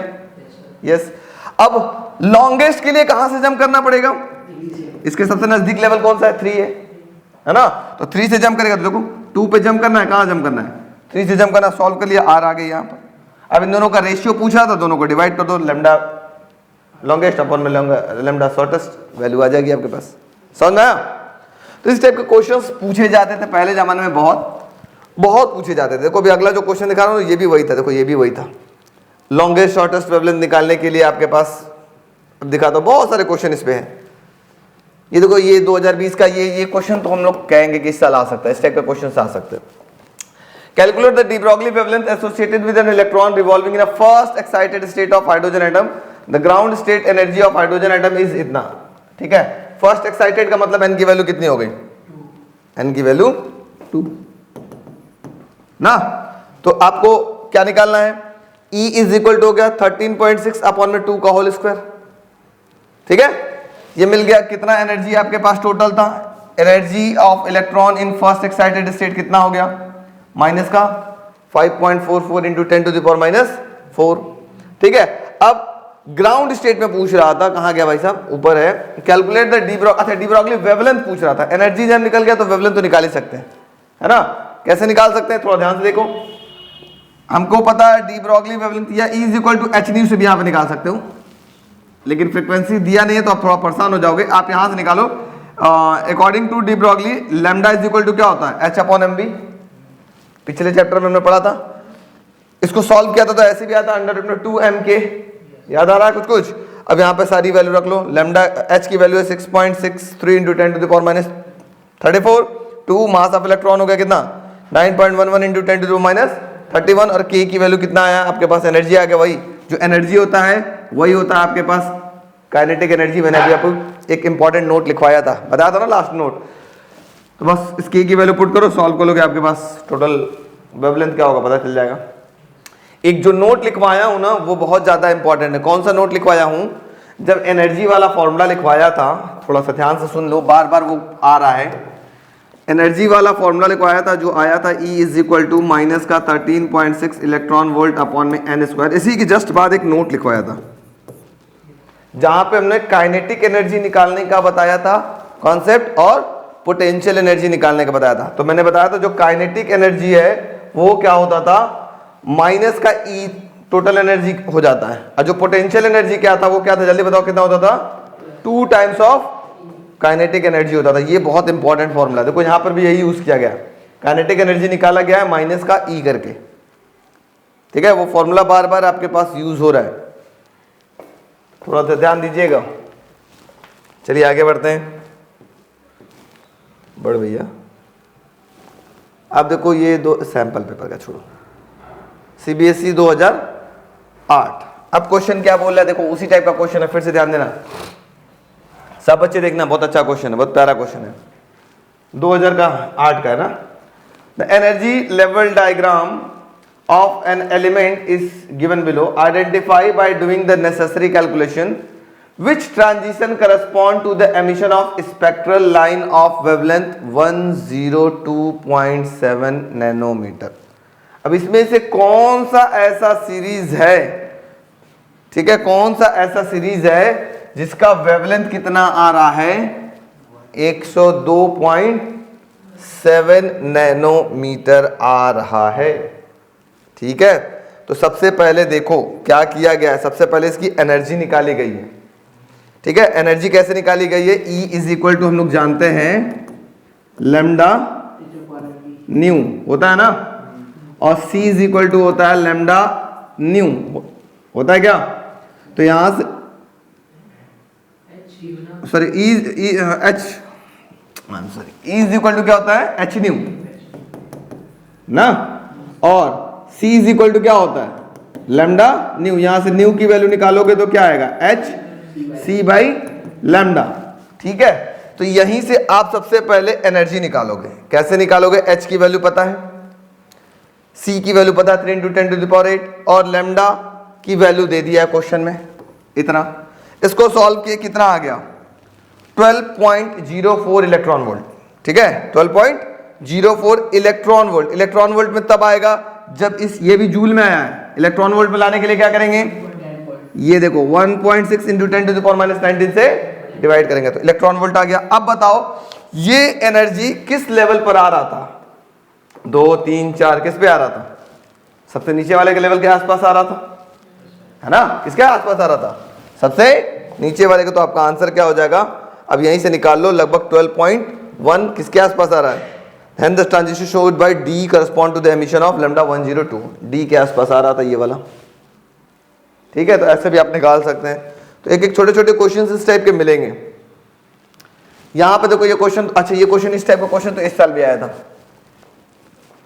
यस। अब लॉन्गेस्ट के लिए कहां से जंप करना पड़ेगा? इसके सबसे नजदीक लेवल कौन सा है? 3 है ना? तो 3 से जंप करेगा। तो देखो 2 पे जंप करना है, कहां जंप करना है? 3 से जंप करना। सॉल्व कर लिया, r आ गई यहां पर। अब इन दोनों का रेशियो पूछा था, दोनों को डिवाइड कर दो, लैम्डा लॉन्गेस्ट अपॉन में लैम्डा शॉर्टेस्ट, वैल्यू आ जाएगी आपके पास। समझ में आया? तो इस टाइप के क्वेश्चंस पूछे जाते थे पहले जमाने में, बहुत पूछे जाते थे। देखो अभी अगला जो क्वेश्चन दिखा रहा हूं ये भी वही था, देखो ये भी वही था। लॉन्गेस्ट शॉर्टेस्ट वेवलेंथ निकालने के लिए आपके पास, अब दिखाता हूं, बहुत सारे क्वेश्चन इस पे हैं। ये देखो ये 2020 का ये क्वेश्चन तो हम लोग कहेंगे कि इस साल आ सकता है, इस टाइप का क्वेश्चन आ सकते हैं। Calculate the de Broglie wavelength associated with an electron revolving in a first excited state of hydrogen atom. The ground state energy of hydrogen atom is इतना, ठीक है? फर्स्ट एक्साइटेड का मतलब n की वैल्यू कितनी हो गई? n की वैल्यू 2 ना। तो आपको क्या निकालना है? E इज इक्वल टू हो गया 13.6 अपॉन में 2 का होल स्क्वायर, ठीक है? ये मिल गया। कितना एनर्जी आपके पास टोटल था? Energy of electron in first excited state कितना हो गया? माइनस का 5.44 into 10 to the power minus 4, ठीक है? अब ग्राउंड स्टेट में पूछ रहा था, कहां गया भाई साहब? ऊपर है। Calculate the D Broglie wavelength पूछ रहा था। एनर्जी जब निकल गया तो वेवलेंथ तो निकाल ही सकते हैं, है ना। कैसे निकाल सकते हैं, थोड़ा ध्यान से देखो। हमको पता है डी ब्रॉगली वेवलेंथ या E is equal to H nu से भी यहाँ पे निकाल सकते हो, लेकिन फ्रीक्वेंसी दिया नहीं है तो आप थोड़ा परेशान हो जाओगे। आप यहाँ से निकालो, according to de Broglie lambda is equal to क्या होता है, एच अपॉन एम बी। पिछले चैप्टर में हमने पढ़ा था, इसको सॉल्व किया था तो ऐसे भी आता अंडर रूट में 2m(k), याद आ रहा है कुछ। अब यहाँ पे सारी वैल्यू रख लो। लैम्डा एच की वैल्यू है 6.63 into 10 to the power minus 34। 2 mass of electron हो गया कितना, 9.11 इंटू 10 टू द माइनस 31। और k की वैल्यू कितना आया आपके पास, एनर्जी आ गया। वही जो एनर्जी होता है वही होता है आपके पास काइनेटिक एनर्जी। मैंने अभी आपको एक इंपॉर्टेंट नोट लिखवाया था, बताया था ना लास्ट नोट। तो बस इस k की वैल्यू पुट करो, सॉल्व करोगे, आपके पास टोटल वेवलेंथ क्या होगा पता चल जाएगा। एक जो नोट लिखवाया हूं ना वो बहुत ज्यादा इंपॉर्टेंट है। कौन सा नोट लिखवाया हूं, जब एनर्जी वाला फॉर्मूला लिखवाया था, थोड़ा सा ध्यान से सुन लो, बार बार वो आ रहा है। एनर्जी वाला फॉर्मूला लिखवाया था जो आया था E is equal to minus का 13.6 इलेक्ट्रॉन वोल्ट अपॉन में n स्क्वायर। इसी के जस्ट बाद एक नोट लिखवाया था जहां पे हमने काइनेटिक एनर्जी निकालने का बताया था कॉन्सेप्ट, और पोटेंशियल एनर्जी निकालने का बताया था। तो मैंने बताया था जो काइनेटिक एनर्जी है वो क्या होता था, माइनस का E टोटल एनर्जी हो जाता है, और जो पोटेंशियल एनर्जी क्या था वो क्या था, जल्दी बताओ कितना होता था, 2 टाइम्स ऑफ काइनेटिक एनर्जी होता था। ये बहुत इंपॉर्टेंट फॉर्मूला, देखो यहाँ पर भी यही यूज किया गया, काइनेटिक एनर्जी निकाला गया है माइनस का E करके, ठीक है। वो फॉर्मूला बार बार आपके पास यूज हो रहा है, थोड़ा सा ध्यान दीजिएगा। चलिए आगे बढ़ते हैं, बढ़ भैया। अब देखो ये दो सैंपल पेपर का छोड़ो, CBSE 2008। अब क्वेश्चन क्या बोल रहा है, देखो उसी टाइप का क्वेश्चन है, फिर से ध्यान देना सब बच्चे, देखना बहुत अच्छा क्वेश्चन है, बहुत प्यारा क्वेश्चन है, 2008 का है ना। The energy level diagram of an element is given below, identify by doing the necessary calculation which transition correspond to the emission of spectral line of wavelength 102.7 nanometre. अब इसमें से कौन सा ऐसा सीरीज है, ठीक है, कौन सा ऐसा सीरीज है जिसका वेवलेंथ कितना आ रहा है, 102.7 नैनोमीटर आ रहा है, ठीक है। तो सबसे पहले देखो क्या किया गया है, सबसे पहले इसकी एनर्जी निकाली गई है, ठीक है। एनर्जी कैसे निकाली गई है, E इज इक्वल टू हम लोग जानते हैं लैम्डा न्यू होता है ना, और C इज इक्वल टू होता है लैम्डा न्यू होता है क्या। तो यहां से sorry E is equal to क्या होता है, H न्यू ना, और C इज इक्वल टू क्या होता है, लैम्डा न्यू। यहां से न्यू की वैल्यू निकालोगे तो क्या आएगा, H C बाई लैम्डा, ठीक है। तो यहीं से आप सबसे पहले एनर्जी निकालोगे। कैसे निकालोगे, H की वैल्यू पता है, C की वैल्यू पता है 3 × 10 टू द पावर 8, और लैम्डा की वैल्यू दे दिया है क्वेश्चन में इतना। इसको सॉल्व किए कितना आ गया, 12.04 इलेक्ट्रॉन वोल्ट, ठीक है, 12.04 इलेक्ट्रॉन वोल्ट। इलेक्ट्रॉन वोल्ट में तब आएगा जब ये भी जूल में आया है। इलेक्ट्रॉन वोल्ट में लाने के लिए क्या करेंगे, ये देखो 1.6 into 10 to the power minus 19 से डिवाइड करेंगे तो इलेक्ट्रॉन वोल्ट आ गया। अब बताओ ये एनर्जी किस लेवल पर आ रहा था, 2, 3, 4 किस पे आ रहा था, सबसे नीचे वाले के लेवल के आसपास आ रहा था, है ना। किसके आसपास आ रहा था, सबसे नीचे वाले का। तो आपका आंसर क्या हो जाएगा, अब यहीं से निकाल लो, लगभग 12.1 किसके आसपास आ रहा है। Hence the transition showed by D correspond to the emission of lambda 102, D के आसपास आ रहा था ये वाला, ठीक है। तो ऐसे भी आप निकाल सकते हैं। तो एक एक छोटे छोटे क्वेश्चन इस टाइप के मिलेंगे। यहां पे देखो ये क्वेश्चन, अच्छा ये क्वेश्चन इस टाइप का क्वेश्चन तो इस साल भी आया था,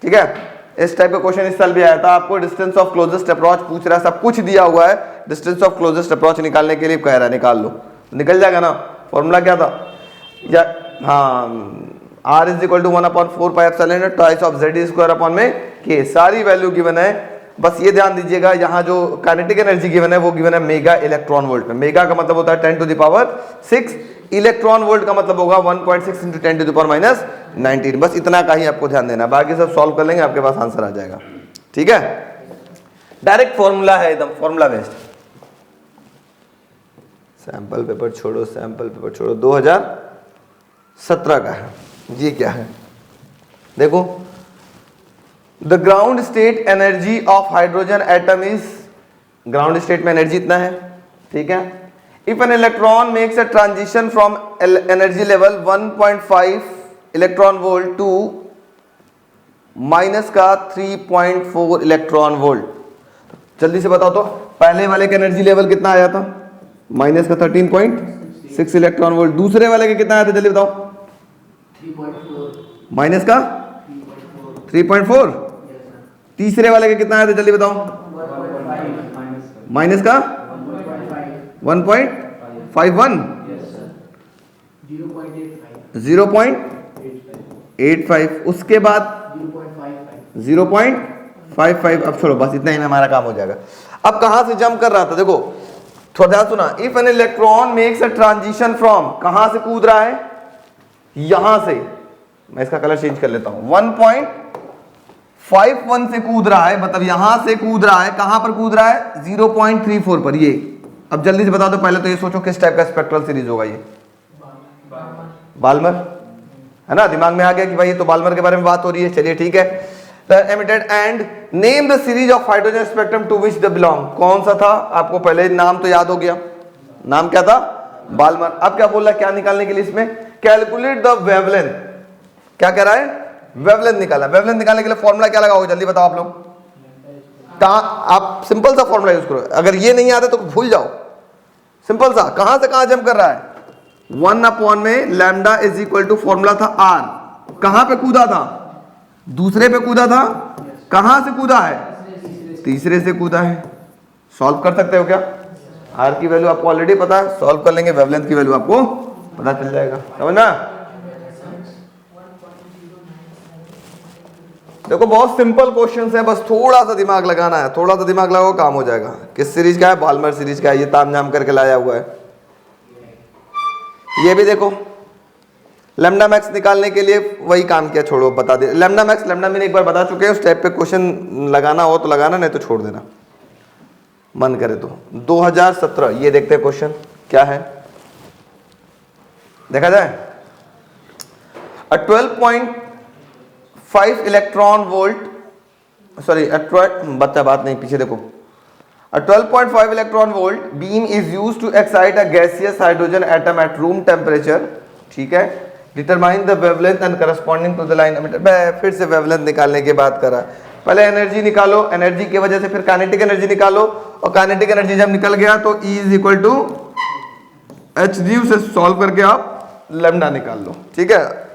ठीक है, इस टाइप का क्वेश्चन इस साल भी आया था। आपको डिस्टेंस ऑफ क्लोजेस्ट अप्रोच पूछ रहा है, सब कुछ दिया हुआ है, डिस्टेंस ऑफ क्लोजेस्ट अप्रोच निकालने के लिए कह रहा है, निकाल लो, निकल जाएगा ना। फॉर्मूला क्या था, या हाँ, R is equal to 1/4 pi epsilon nought twice of Z square upon में K। सारी वैल्यू गिवन है, बस ये ध्यान दीजिएगा यहाँ जो काइनेटिक एनर्जी गिवन है वो गिवन है मेगा इलेक्ट्रॉन वोल्ट में। मेगा का मतलब होता है 10 to the power 6, electron volt का मतलब होगा 1.6 into 10 to the power minus 19। बस इतना का ही आपको ध्यान देना है, बाकी सब सॉल्व कर लेंगे, आपके पास आंसर आ जाएगा, ठीक है। डायरेक्ट फॉर्मूला है एकदम, फॉर्मूला बेस्ड। सैंपल पेपर छोड़ो, सैंपल पेपर छोड़ो, 2017 का है। ये क्या है देखो, the ground state energy of hydrogen atom is, ground state में एनर्जी इतना है, ठीक है। If an electron makes a transition from energy level 1.5 electron volt to minus का 3.4 इलेक्ट्रॉन वोल्ट, जल्दी से बताओ तो पहले वाले का एनर्जी लेवल कितना आया था, माइनस का 13.6 इलेक्ट्रॉन वोल्ट, दूसरे वाले का कितना आया था जल्दी बताओ, 3.4 माइनस का 3.4, तीसरे वाले का कितना आया था जल्दी बताओ, माइनस का 1.51, 0.85, उसके बाद 0.55। अब छोड़ो बस इतना ही में हमारा काम हो जाएगा। अब कहां से जंप कर रहा था देखो, थोड़ा ध्यान सुना। If an electron makes a transition from, कहां से कूद रहा है, यहां से, मैं इसका कलर चेंज कर लेता हूं, 1.51 से कूद रहा है, मतलब यहां से कूद रहा है, कहां पर कूद रहा है, 0.34 पर। ये अब जल्दी से बता दो, पहले तो ये सोचो किस टाइप का स्पेक्ट्रल सीरीज होगा ये, बाल्मर है ना, दिमाग में आ गया कि भाई ये तो बाल्मर के बारे में बात हो रही है, चलिए ठीक है। Emitted and name the series of hydrogen spectrum to which the belong, कौन सा था आपको पहले नाम तो याद हो गया, नाम क्या था, बाल्मर। अब क्या बोल रहा है, क्या निकालने के लिए इसमें, कैलकुलेट द वेवलेंथ, क्या कह रहा है, वेवलेंथ निकाला। वेवलेंथ निकालने के लिए फॉर्मूला क्या लगाओगे जल्दी बताओ आप लोग, आप सिंपल सा फॉर्मूला यूज करो, अगर ये नहीं आता तो भूल जाओ, सिंपल सा, कहां से कहां जंप कर रहा है, 1 में lambda is equal to formula था आर, कहां पे कूदा था, दूसरे पे कूदा था, कहां से कूदा है, तीसरे से कूदा है। सॉल्व कर सकते हो क्या, आर की वैल्यू आपको ऑलरेडी पता है, सॉल्व कर लेंगे, वेवलेंथ की वैल्यू आपको पता चल जाएगा, समझना। देखो बहुत सिंपल क्वेश्चन है, बस थोड़ा सा दिमाग लगाना है, थोड़ा सा दिमाग लगाओ काम हो जाएगा। किस सीरीज का है, बाल्मर सीरीज का है, ये तामझाम करके लाया हुआ है। ये भी देखो लैम्डा मैक्स निकालने के लिए वही काम किया, छोड़ो बता दे, लैम्डा मैक्स लैम्डा मीन एक बार बता चुके हैं, उस टाइप पे क्वेश्चन लगाना हो तो लगाना, नहीं तो छोड़ देना मन करे तो। 2017 ये देखते हैं क्वेश्चन क्या है, देखा जाए। 12.5 इलेक्ट्रॉन वोल्ट, सॉरी बात नहीं, पीछे देखो। A 12.5 electron volt beam is used to excite a gaseous hydrogen atom at room temperature, ठीक है। Determine the wavelength and corresponding to the line emitter। फिर से wavelength निकालने की बात करा, पहले एनर्जी निकालो, एनर्जी की वजह से फिर काइनेटिक एनर्जी निकालो, और काइनेटिक एनर्जी जब निकल गया तो E is equal to H nu से सॉल्व करके आप लैम्डा निकाल लो, ठीक है।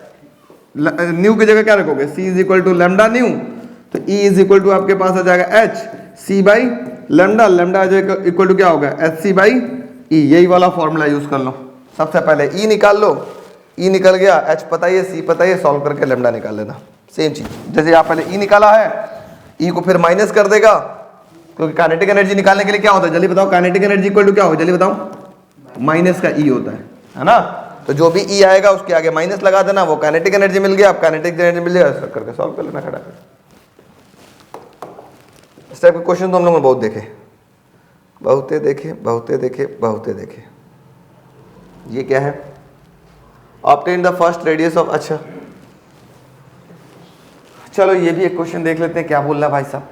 न्यू की जगह क्या रखोगे, C is equal to lambda nu, तो E इज इक्वल टू आपके पास आ जाएगा H C by lambda, lambda equal to क्या होगा, एच सी बाई ई, यही वाला फॉर्मूला यूज कर लो। सबसे पहले ई निकाल लो, ई निकल गया, एच पता ही है, सी पता ही है, सॉल्व करके लैम्डा निकाल लेना। सेम चीज, जैसे आप पहले ई निकाला है, ई को फिर माइनस कर देगा, क्योंकि काइनेटिक एनर्जी निकालने के लिए क्या होता है जल्दी बताओ, काइनेटिक एनर्जी इक्वल टू क्या होगा जल्दी बताओ, माइनस का ई होता है ना। तो जो भी ई आएगा उसके आगे माइनस लगा देना, वो काइनेटिक एनर्जी मिल गया, अब काइनेटिक एनर्जी मिल गया, करके सॉल्व कर लेना खड़ा कर। इस टाइप के क्वेश्चन तो हम लोगों ने बहुत देखे, बहुते देखे। ये क्या है, obtain the first radius of, अच्छा चलो ये भी एक क्वेश्चन देख लेते हैं, क्या बोल रहा है भाई साहब।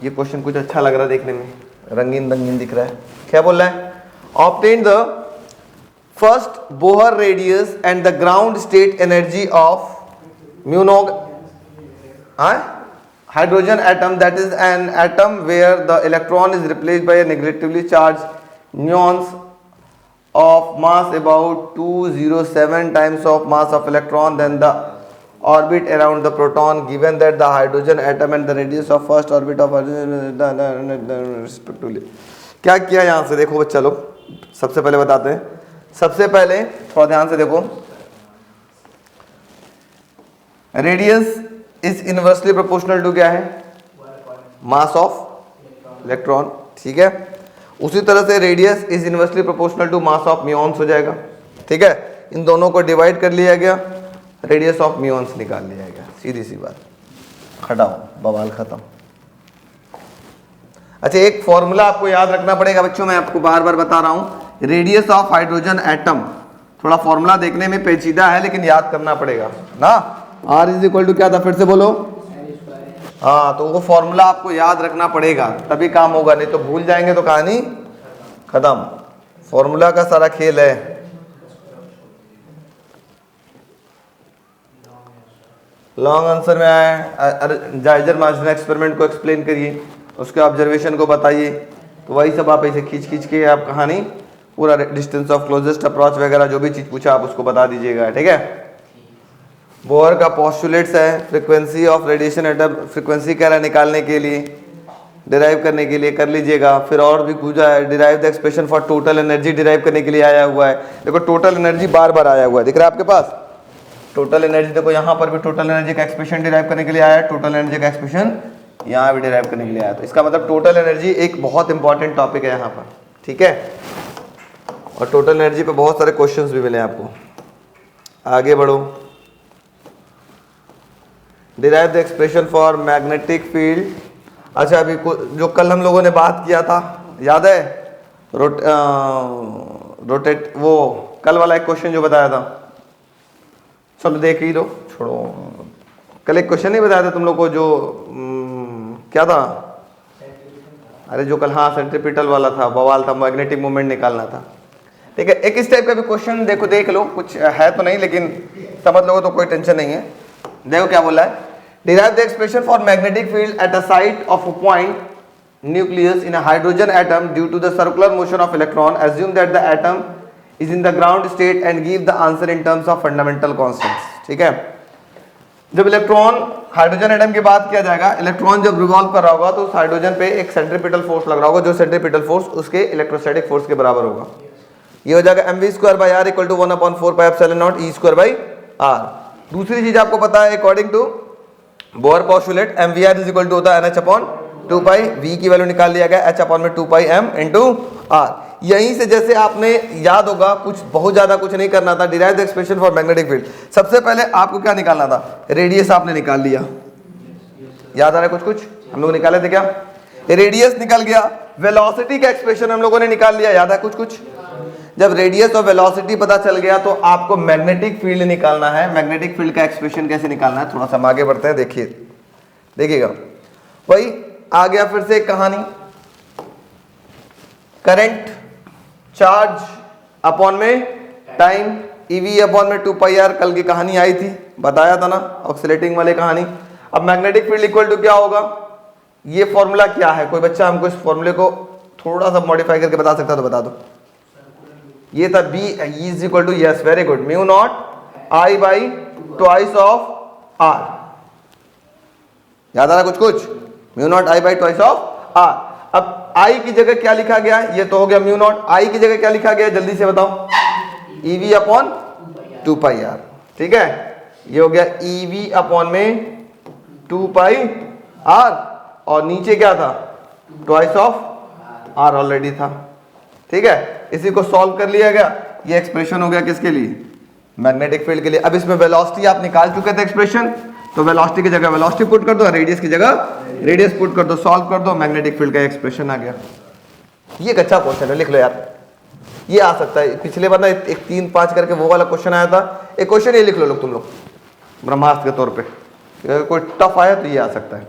ये क्वेश्चन कुछ अच्छा लग रहा है देखने में, रंगीन रंगीन दिख रहा है। क्या बोल रहा है, obtain the first Bohr radius and the ground state energy of mu naught hydrogen atom, that is an atom where the electron is replaced by a negatively charged muons of mass about 207 times of mass of electron than the orbit around the proton, given that the hydrogen atom and the radius of first orbit of respectively। क्या किया यहाँ से देखो बच्चा लोग, सबसे पहले बताते हैं। सबसे पहले थोड़ा ध्यान से देखो, radius is inversely proportional to क्या है, मास ऑफ इलेक्ट्रॉन, ठीक है। उसी तरह से radius is inversely proportional to mass of muons हो जाएगा, ठीक है। इन दोनों को डिवाइड कर लिया गया, रेडियस ऑफ म्यून्स निकाल लिया गया, सीधी सी बात, हटाओ बवाल खत्म। अच्छा एक फॉर्मूला आपको याद रखना पड़ेगा बच्चों, मैं आपको बार बार बता रहा हूं, रेडियस ऑफ हाइड्रोजन एटम, थोड़ा फॉर्मूला देखने में पेचीदा है लेकिन याद करना पड़ेगा ना। R इज इक्वल टू क्या था, फिर से बोलो, हाँ, तो वो फॉर्मूला आपको याद रखना पड़ेगा तभी काम होगा, नहीं तो भूल जाएंगे तो कहानी खत्म। फॉर्मूला का सारा खेल है। लॉन्ग आंसर में आए जाइजर मार्जिन एक्सपेरिमेंट को एक्सप्लेन करिए, उसके ऑब्जर्वेशन को बताइए, तो वही सब आप ऐसे खींच खींच के आप कहानी पूरा डिस्टेंस ऑफ क्लोजेस्ट अप्रोच वगैरह जो भी चीज़ पूछा आप उसको बता दीजिएगा, ठीक है। बोहर का पोस्टुलेट्स है, frequency of radiation atom, frequency कह रहा है निकालने के लिए, डिराइव करने के लिए कर लीजिएगा। फिर और भी पूछा है derive the expression for total energy, derive करने के लिए आया हुआ है। देखो टोटल एनर्जी बार बार आया हुआ है, दिख रहा है आपके पास टोटल एनर्जी। देखो यहाँ पर भी टोटल एनर्जी का एक्सप्रेशन डिराइव करने के लिए आया है, टोटल एनर्जी का एक्सप्रेशन यहाँ भी डिराइव करने के लिए आया। तो इसका मतलब टोटल एनर्जी एक बहुत इंपॉर्टेंट टॉपिक है यहाँ पर, ठीक है। और टोटल एनर्जी पे बहुत सारे क्वेश्चंस भी मिले आपको। आगे बढ़ो, derive the expression for magnetic field. अच्छा, अभी जो कल हम लोगों ने बात किया था याद है, रोटेट, वो कल वाला एक क्वेश्चन जो बताया था, चलो देख ही लो, छोड़ो। कल एक क्वेश्चन नहीं बताया था तुम लोग को जो क्या था, अरे जो कल, हाँ सेंट्रीपिटल वाला था, बवाल था, मैग्नेटिक मोमेंट निकालना था, ठीक है। एक इस टाइप का भी क्वेश्चन देखो, देख लो, कुछ है तो नहीं लेकिन समझ लो तो कोई टेंशन नहीं है। देखो क्या बोला है, derive the expression for magnetic field at a site of a point nucleus in a hydrogen atom due to the circular motion of electron, assume that the atom is in the ground state and give the answer in terms of fundamental constants, ठीक है। जब इलेक्ट्रॉन, हाइड्रोजन एटम की बात किया जाएगा, इलेक्ट्रॉन जब रिवॉल्व कर रहा होगा तो उस हाइड्रोजन पे एक सेंट्रीपिटल फोर्स लग रहा होगा, जो सेंट्रीपिटल फोर्स उसके इलेक्ट्रोस्टैटिक फोर्स के बराबर होगा। ये हो जाएगा mv²/r = 1/4πε0 e²/r। दूसरी चीज आपको पता है, according to Bohr postulate mvr = होता है nh/2π, v की वैल्यू निकाल लिया गया h/2πm × r। यहीं से जैसे आपने याद होगा, कुछ बहुत ज्यादा कुछ नहीं करना था, derive the expression for magnetic field. सबसे पहले आपको क्या निकालना था, रेडियस आपने निकाल लिया, याद आ रहा है कुछ कुछ हम लोग निकाले थे क्या, रेडियस निकल गया। वेलोसिटी का एक्सप्रेशन हम लोगों ने निकाल लिया, याद है कुछ कुछ। जब रेडियस और वेलोसिटी पता चल गया तो आपको मैग्नेटिक फील्ड निकालना है। मैग्नेटिक फील्ड का एक्सप्रेशन कैसे निकालना है, थोड़ा सा हम आगे बढ़ते हैं, देखिए देखिएगा। वही आ गया फिर से एक कहानी, करंट चार्ज अपॉन में टाइम, ईवी अपॉन में 2πr, कल की कहानी आई थी, बताया था ना ऑक्सीलेटिंग वाली कहानी। अब मैग्नेटिक फील्ड इक्वल टू क्या होगा, ये फॉर्मूला क्या है, कोई बच्चा हमको इस फॉर्मूले को थोड़ा सा मॉडिफाई करके बता सकता तो बता दो। ये था b is equal to, yes very good, μ0 I/2 of r। याद आ रहा कुछ कुछ, μ0 I/2 ऑफ r। अब I की जगह क्या लिखा गया, ये तो हो गया μ0, I की जगह क्या लिखा गया जल्दी से बताओ, EV अपॉन 2πr, ठीक है। ये हो गया EV अपॉन में 2πr, और नीचे क्या था, ट्वाइस ऑफ r ऑलरेडी था, ठीक है। इसी को सॉल्व कर लिया गया, ये एक्सप्रेशन हो गया किसके लिए, मैग्नेटिक फील्ड के लिए। अब इसमें वेलोसिटी आप निकाल चुके थे एक्सप्रेशन, तो वेलोसिटी की जगह वेलोसिटी पुट कर दो, रेडियस की जगह रेडियस पुट कर दो, सॉल्व कर दो, मैग्नेटिक फील्ड का एक्सप्रेशन आ गया। ये एक अच्छा क्वेश्चन है, लिख लो यार, ये आ सकता है। पिछले बार ना एक 3-5 करके वो वाला क्वेश्चन आया था, एक क्वेश्चन ये लिख लो लोग तुम लोग ब्रह्मास्त्र के तौर पे, अगर कोई टफ आया तो ये आ सकता है।